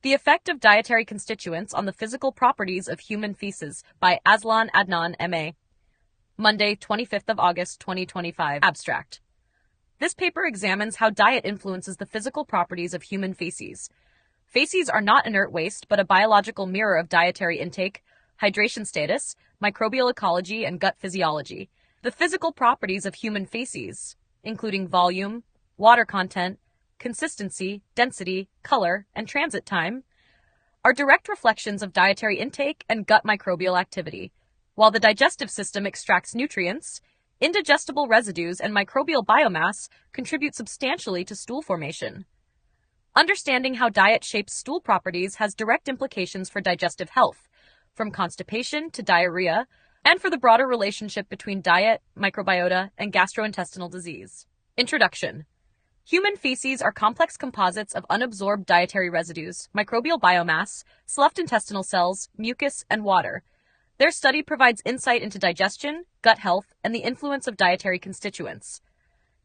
The Effect of Dietary Constituents on the Physical Properties of Human Feces by AZLAN ADNAN, M.A. Monday, 25th of August, 2025. Abstract. This paper examines how diet influences the physical properties of human feces. Faeces are not inert waste, but a biological mirror of dietary intake, hydration status, microbial ecology, and gut physiology. The physical properties of human feces, including volume, water content, consistency, density, color, and transit time, are direct reflections of dietary intake and gut microbial activity. While the digestive system extracts nutrients, indigestible residues and microbial biomass contribute substantially to stool formation. Understanding how diet shapes stool properties has direct implications for digestive health, from constipation to diarrhea, and for the broader relationship between diet, microbiota, and gastrointestinal disease. Introduction. Human feces are complex composites of unabsorbed dietary residues, microbial biomass, sloughed intestinal cells, mucus, and water. Their study provides insight into digestion, gut health, and the influence of dietary constituents.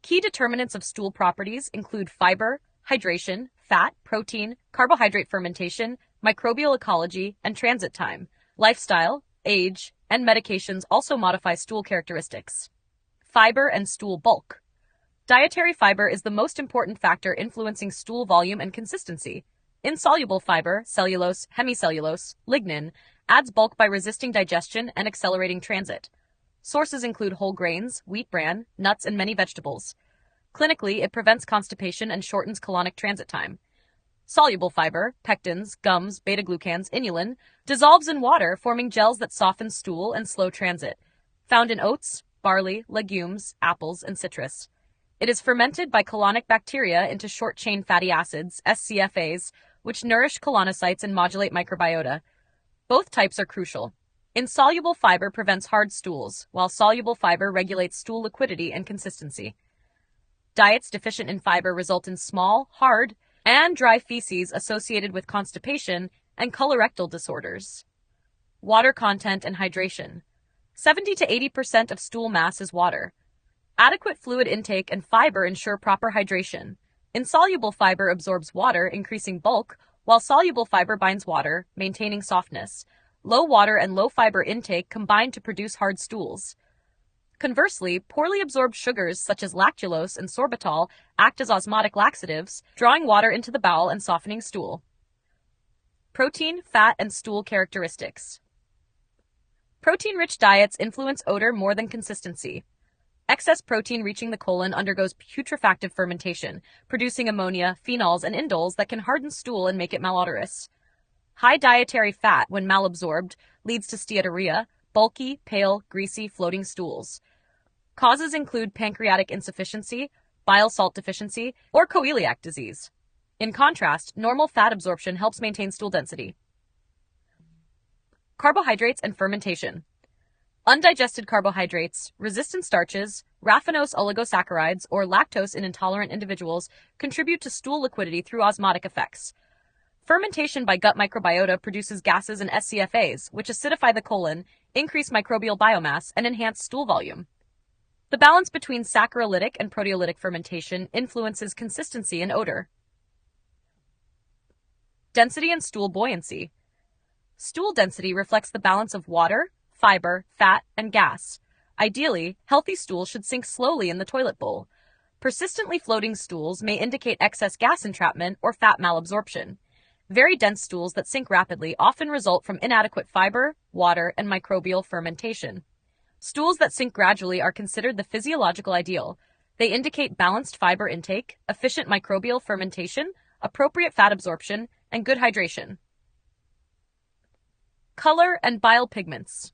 Key determinants of stool properties include fiber, hydration, fat, protein, carbohydrate fermentation, microbial ecology, and transit time. Lifestyle, age, and medications also modify stool characteristics. Fiber and stool bulk. Dietary fiber is the most important factor influencing stool volume and consistency. Insoluble fiber, cellulose, hemicellulose, lignin, adds bulk by resisting digestion and accelerating transit. Sources include whole grains, wheat bran, nuts, and many vegetables. Clinically, it prevents constipation and shortens colonic transit time. Soluble fiber, pectins, gums, beta-glucans, inulin, dissolves in water, forming gels that soften stool and slow transit. Found in oats, barley, legumes, apples, and citrus. It is fermented by colonic bacteria into short-chain fatty acids, SCFAs, which nourish colonocytes and modulate microbiota. Both types are crucial. Insoluble fiber prevents hard stools, while soluble fiber regulates stool liquidity and consistency. Diets deficient in fiber result in small, hard, and dry feces associated with constipation and colorectal disorders. Water content and hydration. 70 to 80% of stool mass is water. Adequate fluid intake and fiber ensure proper hydration. Insoluble fiber absorbs water, increasing bulk, while soluble fiber binds water, maintaining softness. Low water and low fiber intake combine to produce hard stools. Conversely, poorly absorbed sugars such as lactulose and sorbitol act as osmotic laxatives, drawing water into the bowel and softening stool. Protein, fat, and stool characteristics. Protein-rich diets influence odor more than consistency. Excess protein reaching the colon undergoes putrefactive fermentation, producing ammonia, phenols, and indoles that can harden stool and make it malodorous. High dietary fat, when malabsorbed, leads to steatorrhea, bulky, pale, greasy, floating stools. Causes include pancreatic insufficiency, bile salt deficiency, or coeliac disease. In contrast, normal fat absorption helps maintain stool density. Carbohydrates and fermentation. Undigested carbohydrates, resistant starches, raffinose oligosaccharides, or lactose in intolerant individuals contribute to stool liquidity through osmotic effects. Fermentation by gut microbiota produces gases and SCFAs, which acidify the colon, increase microbial biomass, and enhance stool volume. The balance between saccharolytic and proteolytic fermentation influences consistency and odor. Density and stool buoyancy. Stool density reflects the balance of water, fiber, fat, and gas. Ideally, healthy stools should sink slowly in the toilet bowl. Persistently floating stools may indicate excess gas entrapment or fat malabsorption. Very dense stools that sink rapidly often result from inadequate fiber, water, and microbial fermentation. Stools that sink gradually are considered the physiological ideal. They indicate balanced fiber intake, efficient microbial fermentation, appropriate fat absorption, and good hydration. Color and bile pigments.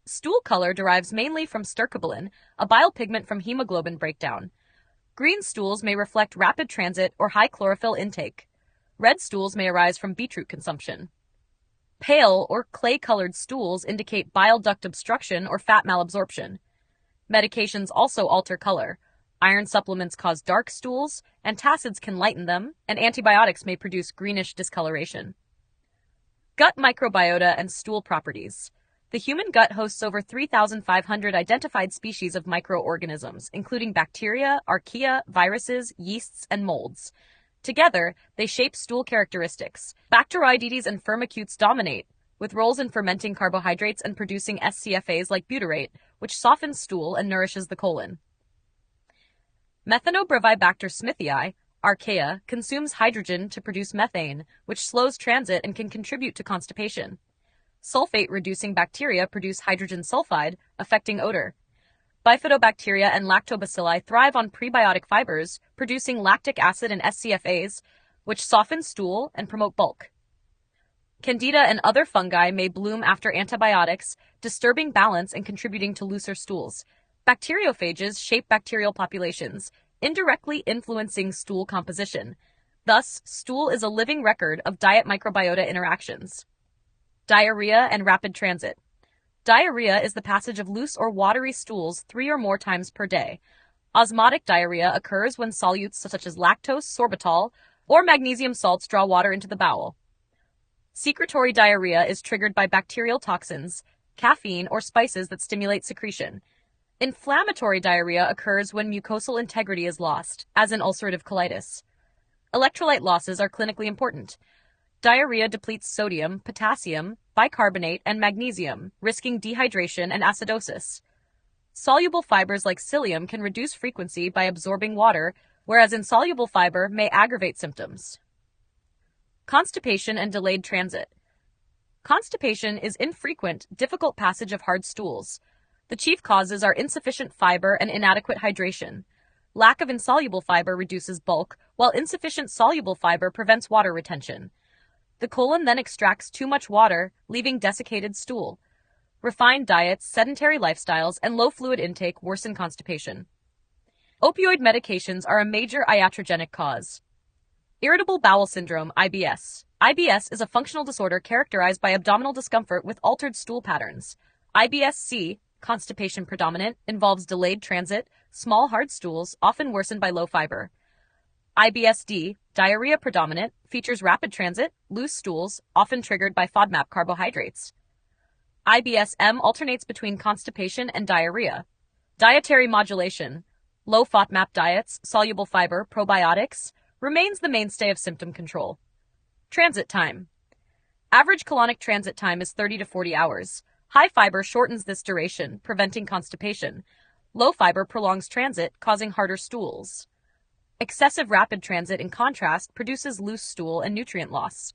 Stool color derives mainly from stercobilin, a bile pigment from hemoglobin breakdown. Green stools may reflect rapid transit or high chlorophyll intake. Red stools may arise from beetroot consumption. Pale or clay-colored stools indicate bile duct obstruction or fat malabsorption. Medications also alter color. Iron supplements cause dark stools, antacids can lighten them, and antibiotics may produce greenish discoloration. Gut microbiota and stool properties. The human gut hosts over 3,500 identified species of microorganisms, including bacteria, archaea, viruses, yeasts, and molds. Together, they shape stool characteristics. Bacteroidetes and firmicutes dominate, with roles in fermenting carbohydrates and producing SCFAs like butyrate, which softens stool and nourishes the colon. Methanobrevibacter smithii, archaea, consumes hydrogen to produce methane, which slows transit and can contribute to constipation. Sulfate-reducing bacteria produce hydrogen sulfide, affecting odor. Bifidobacteria and lactobacilli thrive on prebiotic fibers, producing lactic acid and SCFAs, which soften stool and promote bulk. Candida and other fungi may bloom after antibiotics, disturbing balance and contributing to looser stools. Bacteriophages shape bacterial populations, indirectly influencing stool composition. Thus, stool is a living record of diet microbiota interactions. Diarrhea and rapid transit. Diarrhea is the passage of loose or watery stools 3 or more times per day. Osmotic diarrhea occurs when solutes such as lactose, sorbitol, or magnesium salts draw water into the bowel. Secretory diarrhea is triggered by bacterial toxins, caffeine, or spices that stimulate secretion. Inflammatory diarrhea occurs when mucosal integrity is lost, as in ulcerative colitis. Electrolyte losses are clinically important. Diarrhea depletes sodium, potassium, bicarbonate, and magnesium, risking dehydration and acidosis. Soluble fibers like psyllium can reduce frequency by absorbing water, whereas insoluble fiber may aggravate symptoms. Constipation and delayed transit. Constipation is infrequent, difficult passage of hard stools. The chief causes are insufficient fiber and inadequate hydration. Lack of insoluble fiber reduces bulk, while insufficient soluble fiber prevents water retention. The colon then extracts too much water, leaving desiccated stool. Refined diets, sedentary lifestyles, and low fluid intake worsen constipation. Opioid medications are a major iatrogenic cause. Irritable bowel syndrome, IBS. IBS is a functional disorder characterized by abdominal discomfort with altered stool patterns. IBS-C, constipation predominant, involves delayed transit, small hard stools, often worsened by low fiber. IBS-D, diarrhea predominant, features rapid transit, loose stools, often triggered by FODMAP carbohydrates. IBS-M alternates between constipation and diarrhea. Dietary modulation, low FODMAP diets, soluble fiber, probiotics, remains the mainstay of symptom control. Transit time. Average colonic transit time is 30 to 40 hours. High fiber shortens this duration, preventing constipation. Low fiber prolongs transit, causing harder stools. Excessive rapid transit, in contrast, produces loose stool and nutrient loss.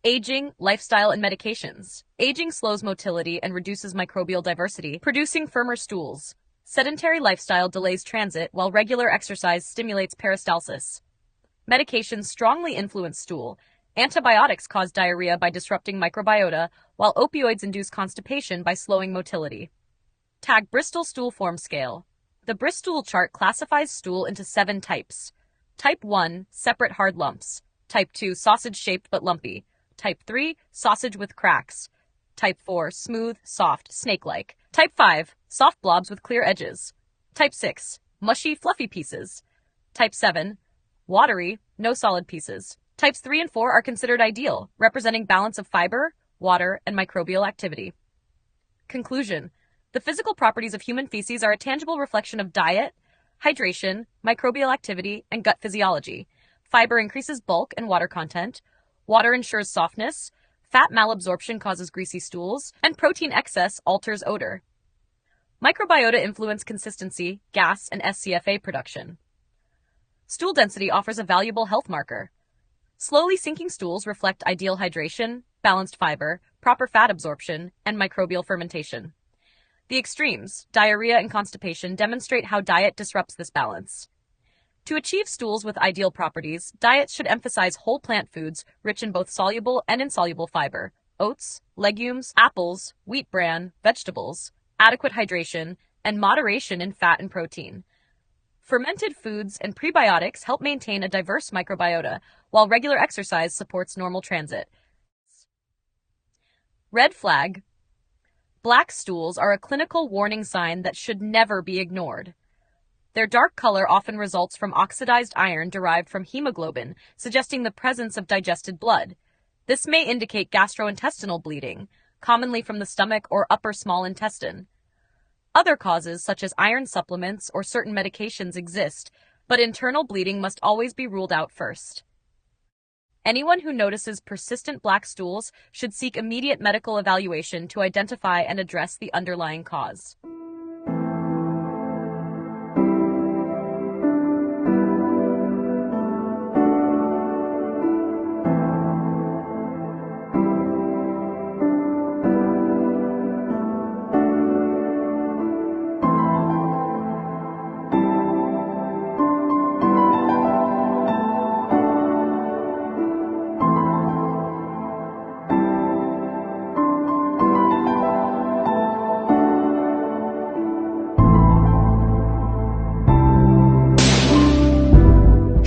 Aging, lifestyle, and medications. Aging slows motility and reduces microbial diversity, producing firmer stools. Sedentary lifestyle delays transit, while regular exercise stimulates peristalsis. Medications strongly influence stool. Antibiotics cause diarrhea by disrupting microbiota, while opioids induce constipation by slowing motility. Tag Bristol Stool Form Scale. The Bristol chart classifies stool into 7 types. Type 1, separate hard lumps. Type 2, sausage-shaped but lumpy. Type 3, sausage with cracks. Type 4, smooth, soft, snake-like. Type 5, soft blobs with clear edges. Type 6, mushy, fluffy pieces. Type 7, watery, no solid pieces. Types 3 and 4 are considered ideal, representing balance of fiber, water, and microbial activity. Conclusion. The physical properties of human feces are a tangible reflection of diet, hydration, microbial activity, and gut physiology. Fiber increases bulk and water content. Water ensures softness. Fat malabsorption causes greasy stools, and protein excess alters odor. Microbiota influence consistency, gas, and SCFA production. Stool density offers a valuable health marker. Slowly sinking stools reflect ideal hydration, balanced fiber, proper fat absorption, and microbial fermentation. The extremes, diarrhea and constipation, demonstrate how diet disrupts this balance. To achieve stools with ideal properties, diets should emphasize whole plant foods rich in both soluble and insoluble fiber, oats, legumes, apples, wheat bran, vegetables, adequate hydration, and moderation in fat and protein. Fermented foods and prebiotics help maintain a diverse microbiota, while regular exercise supports normal transit. Red flag. Black stools are a clinical warning sign that should never be ignored. Their dark color often results from oxidized iron derived from hemoglobin, suggesting the presence of digested blood. This may indicate gastrointestinal bleeding, commonly from the stomach or upper small intestine. Other causes, such as iron supplements or certain medications, exist, but internal bleeding must always be ruled out first. Anyone who notices persistent black stools should seek immediate medical evaluation to identify and address the underlying cause.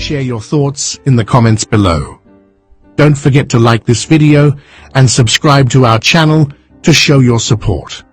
Share your thoughts in the comments below. Don't forget to like this video and subscribe to our channel to show your support.